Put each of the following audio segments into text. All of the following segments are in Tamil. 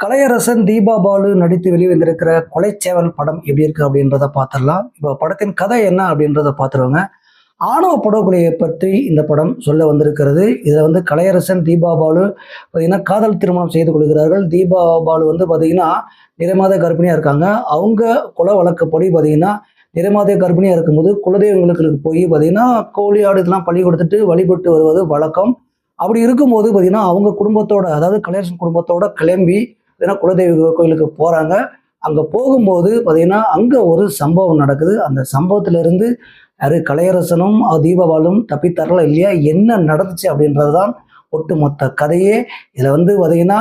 கலையரசன், தீபா பாலு நடித்து வெளிவந்திருக்கிற கொலைச்சேவல் படம் எப்படி இருக்கு அப்படின்றத பார்த்துடலாம். இப்போ படத்தின் கதை என்ன அப்படின்றத பார்த்துருவாங்க. ஆணவ படுகொலையை பற்றி இந்த படம் சொல்ல வந்திருக்கிறது. இதில் கலையரசன், தீபா பாலு பார்த்தீங்கன்னா காதல் திருமணம் செய்து கொள்கிறார்கள். தீபா பாலு பார்த்தீங்கன்னா நிறைமாத கர்ப்பிணியாக இருக்காங்க. அவங்க கொலை வழக்கப்படி பார்த்தீங்கன்னா நிறைமாத கர்ப்பிணியாக இருக்கும்போது குலதெய்வங்களுக்கு போய் பார்த்தீங்கன்னா கோழி ஆடு இதெல்லாம் பலி கொடுத்துட்டு வழிபட்டு வருவது வழக்கம். அப்படி இருக்கும்போது பார்த்தீங்கன்னா அவங்க குடும்பத்தோட, அதாவது கலையரசன் குடும்பத்தோட கிளம்பி குலதெய்வ கோயிலுக்கு போறாங்க. அங்க போகும்போது பார்த்தீங்கன்னா அங்க ஒரு சம்பவம் நடக்குது. அந்த சம்பவத்திலிருந்து யாரு கலையரசனும் தீபாபாலும் தப்பித்தரல இல்லையா, என்ன நடந்துச்சு அப்படின்றதுதான் ஒட்டுமொத்த கதையே. இதுல பார்த்தீங்கன்னா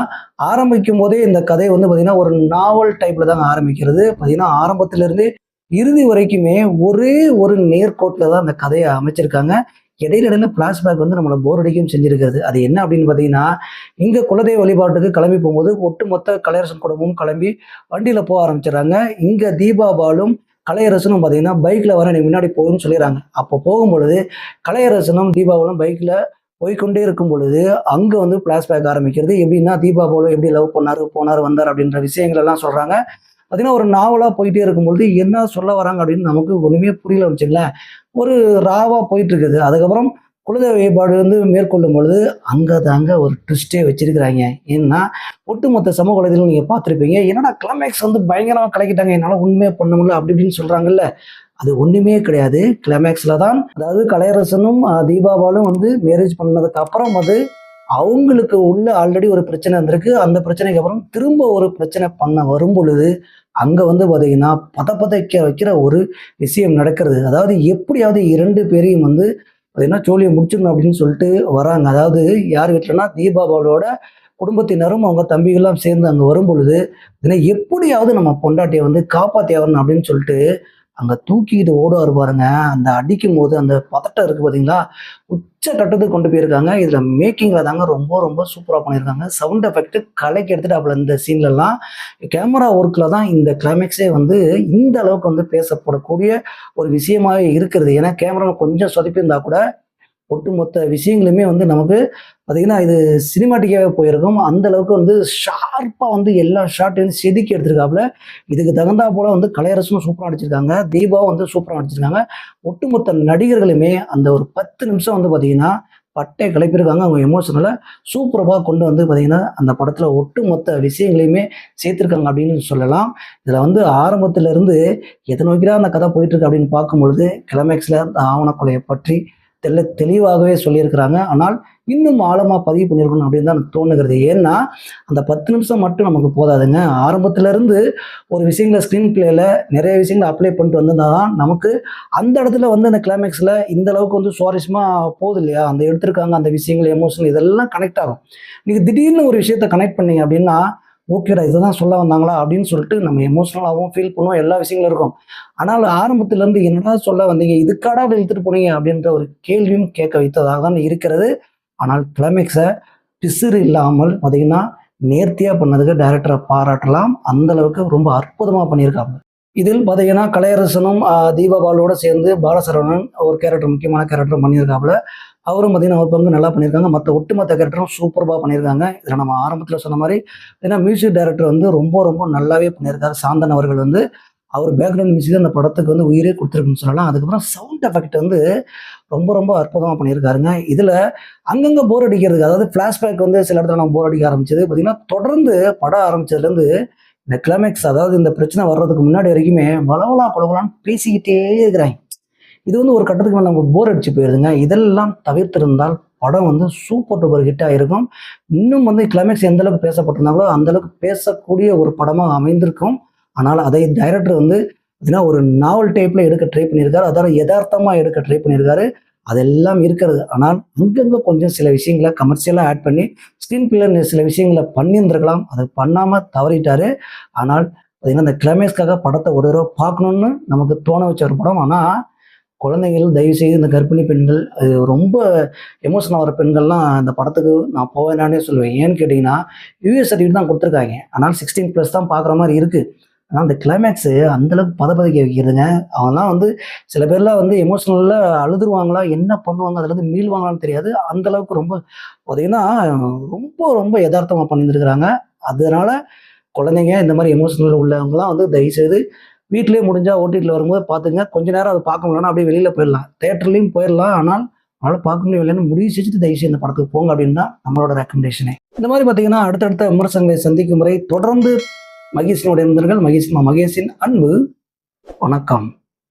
ஆரம்பிக்கும் போதே இந்த கதை பார்த்தீங்கன்னா ஒரு நாவல் டைப்ல தாங்க ஆரம்பிக்கிறது. பார்த்தீங்கன்னா ஆரம்பத்திலிருந்து இறுதி வரைக்குமே ஒரே ஒரு நேர்கோட்டில் தான் அந்த கதையை அமைச்சிருக்காங்க. இடையில பிளாஷ்பேக் நம்மளை போர் அடிக்கும் செஞ்சிருக்கிறது. அது என்ன அப்படின்னு பார்த்தீங்கன்னா, இங்கே குலதெய்வ வழிபாட்டுக்கு கிளம்பி போகும்போது ஒட்டுமொத்த கலையரசன் குடும்பமும் கிளம்பி வண்டியில் போக ஆரம்பிச்சிடறாங்க. இங்கே தீபா பாலும் கலையரசனும் பார்த்தீங்கன்னா பைக்கில் வர நீ முன்னாடி போகுன்னு சொல்லிடுறாங்க. அப்போ போகும் பொழுது கலையரசனும் தீபாவளும் பைக்கில் போய்கொண்டே இருக்கும் பொழுது அங்கே பிளாஷ்பேக் ஆரம்பிக்கிறது. எப்படின்னா தீபா பாலு எப்படி லவ் போனார் வந்தார் அப்படின்ற விஷயங்கள் எல்லாம் சொல்கிறாங்க. பார்த்தீங்கன்னா ஒரு நாவலாக போயிட்டே இருக்கும்பொழுது என்ன சொல்ல வராங்க அப்படின்னு நமக்கு ஒன்றுமே புரியல வச்சுங்களேன். ஒரு ராவாக போயிட்டு இருக்குது. அதுக்கப்புறம் குலதெய்வ வழிபாடு மேற்கொள்ளும் பொழுது அங்கே தாங்க ஒரு ட்விஸ்டே வச்சிருக்கிறாங்க. ஏன்னா ஒட்டுமொத்த சமூக வலைதளம் நீங்கள் பார்த்துருப்பீங்க. என்னடா கிளைமேக்ஸ் பயங்கரமாக கலக்கிட்டாங்க, என்னால் உண்மையே பண்ண முடியல அப்படி இப்படின்னு சொல்கிறாங்கல்ல. அது ஒன்றுமே கிடையாது. கிளைமேக்ஸில் தான், அதாவது கலையரசனும் தீபாபாலும் மேரேஜ் பண்ணதுக்கு அப்புறம் அவங்களுக்கு உள்ள ஆல்ரெடி ஒரு பிரச்சனை இருந்திருக்கு. அந்த பிரச்சனைக்கு அப்புறம் திரும்ப ஒரு பிரச்சனை பண்ண வரும் பொழுது அங்கே பார்த்தீங்கன்னா பதைக்க வைக்கிற ஒரு விஷயம் நடக்கிறது. அதாவது எப்படியாவது இரண்டு பேரையும் பார்த்தீங்கன்னா சோழியை முடிச்சிடணும் அப்படின்னு சொல்லிட்டு வராங்க. அதாவது யார் வீட்டிலனா தீபாவளியோட குடும்பத்தினரும் அவங்க தம்பிகள்லாம் சேர்ந்து அங்கே வரும் பொழுது எப்படியாவது நம்ம பொண்டாட்டியை காப்பாற்றி ஆகணும் அப்படின்னு சொல்லிட்டு அங்கே தூக்கிட்டு ஓடுவார் பாருங்க. அந்த அடிக்கும் போது அந்த பதட்டம் இருக்குது பார்த்தீங்களா, உச்ச கட்டத்துக்கு கொண்டு போயிருக்காங்க. இதில் மேக்கிங்கில் தாங்க ரொம்ப ரொம்ப சூப்பராக பண்ணியிருக்காங்க. சவுண்ட் எஃபெக்ட் கலைக்கு எடுத்துகிட்டு அப்போ இந்த சீன்லலாம் கேமரா ஒர்க்கில் தான் இந்த கிளைமேக்ஸே இந்த அளவுக்கு பேசப்படக்கூடிய ஒரு விஷயமாகவே இருக்கிறது. ஏன்னா கேமரா கொஞ்சம் சொதப்பியிருந்தா கூட ஒட்டுமொத்த விஷயங்களுமே நமக்கு பார்த்தீங்கன்னா இது சினிமாட்டிக்காகவே போயிருக்கும். அந்த அளவுக்கு ஷார்ப்பாக எல்லா ஷார்ட்டையும் செதுக்கி எடுத்திருக்காப்புல. இதுக்கு தகுந்தா போல கலையரசனும் சூப்பராக நடிச்சிருக்காங்க, தீபாவும் சூப்பராக நடிச்சிருக்காங்க. ஒட்டுமொத்த நடிகர்களுமே அந்த ஒரு 10 நிமிஷம் பார்த்தீங்கன்னா பட்டை கிளப்பியிருக்காங்க. அவங்க எமோஷனலை சூப்பராக கொண்டு பார்த்தீங்கன்னா அந்த படத்தில் ஒட்டுமொத்த விஷயங்களையுமே சேர்த்துருக்காங்க அப்படின்னு சொல்லலாம். இதில் ஆரம்பத்திலிருந்து எதை நோக்கிதான் அந்த கதை போயிட்டுருக்கு அப்படின்னு பார்க்கும்பொழுது கிளைமேக்ஸில் அந்த ஆவணக்கொலையை பற்றி தெளிவாகவே சொல்லியிருக்கிறாங்க. ஆனால் இன்னும் ஆழமாக பதிவு பண்ணியிருக்கணும் அப்படின்னு தான் எனக்கு தோணுகிறது. ஏன்னா அந்த 10 நிமிஷம் மட்டும் நமக்கு போதாதுங்க. ஆரம்பத்திலேருந்து ஒரு விஷயங்களை ஸ்க்ரீன் பிளேயில் நிறைய விஷயங்களை அப்ளை பண்ணிட்டு வந்திருந்தால் தான் நமக்கு அந்த இடத்துல அந்த கிளைமேக்ஸில் இந்த அளவுக்கு சுவாரஸ்யமாக போகுது இல்லையா, அந்த எடுத்திருக்காங்க அந்த விஷயங்கள், எமோஷனல் இதெல்லாம் கனெக்ட் ஆகும். நீங்கள் திடீர்னு ஒரு விஷயத்தை கனெக்ட் பண்ணீங்க அப்படின்னா ஓகேடா இதை தான் சொல்ல வந்தாங்களா அப்படின்னு சொல்லிட்டு நம்ம எமோஷனலாகவும் ஃபீல் பண்ணுவோம், எல்லா விஷயங்களும் இருக்கும். ஆனால் ஆரம்பத்திலேருந்து என்னடா சொல்ல வந்தீங்க, இதுக்காடா அப்படி எடுத்துகிட்டு போனீங்க அப்படின்ற ஒரு கேள்வியும் கேட்க வைத்ததாக தான் இருக்கிறது. ஆனால் கிளைமேக்ஸை பிசிறு இல்லாமல் பார்த்தீங்கன்னா நேர்த்தியாக பண்ணதுக்கு டைரக்டரை பாராட்டலாம். அந்த அளவுக்கு ரொம்ப அற்புதமாக பண்ணியிருக்காங்க. இதில் பார்த்தீங்கன்னா கலையரசனும் தீபாபாலோட சேர்ந்து பாலசரவணன் ஒரு கேரக்டர், முக்கியமான கேரக்டர் பண்ணியிருக்காப்புல. அவரும் பார்த்தீங்கன்னா ஒரு பங்கு நல்லா பண்ணியிருக்காங்க. மற்ற ஒட்டுமொத்த கேரக்டரும் சூப்பராக பண்ணியிருக்காங்க. இதில் நம்ம ஆரம்பத்தில் சொன்ன மாதிரி ஏன்னா மியூசிக் டைரக்டர் ரொம்ப ரொம்ப நல்லாவே பண்ணியிருக்காரு. சாந்தன் அவர்கள் அவர் பேக்ரவுண்ட் மியூசிக் அந்த படத்துக்கு உயிரே கொடுத்துருக்குன்னு சொல்லலாம். அதுக்கப்புறம் சவுண்ட் எஃபெக்ட் ரொம்ப ரொம்ப அற்புதமாக பண்ணியிருக்காருங்க. இதில் அங்கங்கே போர் அடிக்கிறதுக்கு, அதாவது ஃப்ளாஷ்பேக் சில இடத்துல நம்ம போர் அடிக்க ஆரம்பிச்சது பார்த்தீங்கன்னா தொடர்ந்து படம் ஆரம்பிச்சதுலேருந்து இந்த கிளைமேக்ஸ், அதாவது இந்த பிரச்சனை வர்றதுக்கு முன்னாடி வரைக்குமே வளவலா குளவலான்னு பேசிக்கிட்டே இருக்கிறாங்க. இது ஒரு கட்டத்துக்கு மேலே நமக்கு போர் அடிச்சு போயிருதுங்க. இதெல்லாம் தவிர்த்திருந்தால் படம் சூப்பர் டூப்பர் ஹிட் ஆகிருக்கும். இன்னும் கிளைமேக்ஸ் எந்த அளவுக்கு பேசப்பட்டிருந்தாங்களோ அந்த அளவுக்கு பேசக்கூடிய ஒரு படமாக அமைந்திருக்கும். ஆனால் அதை டைரக்டர் பார்த்தீங்கன்னா ஒரு நாவல் டைப்பில் எடுக்க ட்ரை பண்ணியிருக்காரு. அதாவது யதார்த்தமாக எடுக்க ட்ரை பண்ணியிருக்காரு. அதெல்லாம் இருக்கிறது. ஆனால் அங்கங்கே கொஞ்சம் சில விஷயங்களை கமர்ஷியலாக ஆட் பண்ணி ஸ்க்ரீன் பிளே சில விஷயங்களை பண்ணியிருந்திருக்கலாம். அதை பண்ணாமல் தவறிட்டாரு. ஆனால் பார்த்தீங்கன்னா இந்த கிளைமேக்ஸ்க்காக படத்தை ஒரு தடவை பார்க்கணுன்னு நமக்கு தோண வச்ச ஒரு படம். ஆனால் குழந்தைகள் தயவுசெய்து இந்த கர்ப்பிணி பெண்கள், அது ரொம்ப எமோஷன் ஆகிற பெண்கள்லாம் இந்த படத்துக்கு நான் போவேனானே சொல்லுவேன். ஏன்னு கேட்டிங்கன்னா யூஎஸ் சர்டிஃபிகேட் தான் கொடுத்துருக்காங்க. ஆனால் 16+ தான் பார்க்குற மாதிரி இருக்குது. ஆனால் அந்த கிளைமேக்ஸு அந்தளவுக்கு பதப்பதைக்க வைக்கிறதுங்க. அவங்கலாம் சில பேர்லாம் எமோஷனலில் அழுதுருவாங்களா, என்ன பண்ணுவாங்க, அதுலேருந்து மீள்வாங்களான்னு தெரியாது. அந்தளவுக்கு ரொம்ப பார்த்தீங்கன்னா ரொம்ப ரொம்ப யதார்த்தமாக பண்ணியிருந்துருக்குறாங்க. அதனால் குழந்தைங்க இந்த மாதிரி எமோஷனல் உள்ளவங்கலாம் வந்து தயவுசெய்து வீட்டிலேயே முடிஞ்சா ஓடிடியில் வரும்போது பார்த்துங்க. கொஞ்ச நேரம் அதை பார்க்க முடியலன்னா அப்படியே வெளியில் போயிடலாம். தேட்டர்லையும் போயிடலாம். ஆனால் அவனால் பார்க்க முடியும் இல்லைன்னு முடிவு செஞ்சுட்டு தயவுசெய்து இந்த படத்துக்கு போங்க அப்படின்னு தான் நம்மளோட ரெக்கமெண்டேஷனே. இந்த மாதிரி பார்த்தீங்கன்னா அடுத்தடுத்த விமர்சனங்களை சந்திக்கும் முறை தொடர்ந்து மகேஷினுடைய நண்பர்கள் மகேஷின் அன்பு வணக்கம்.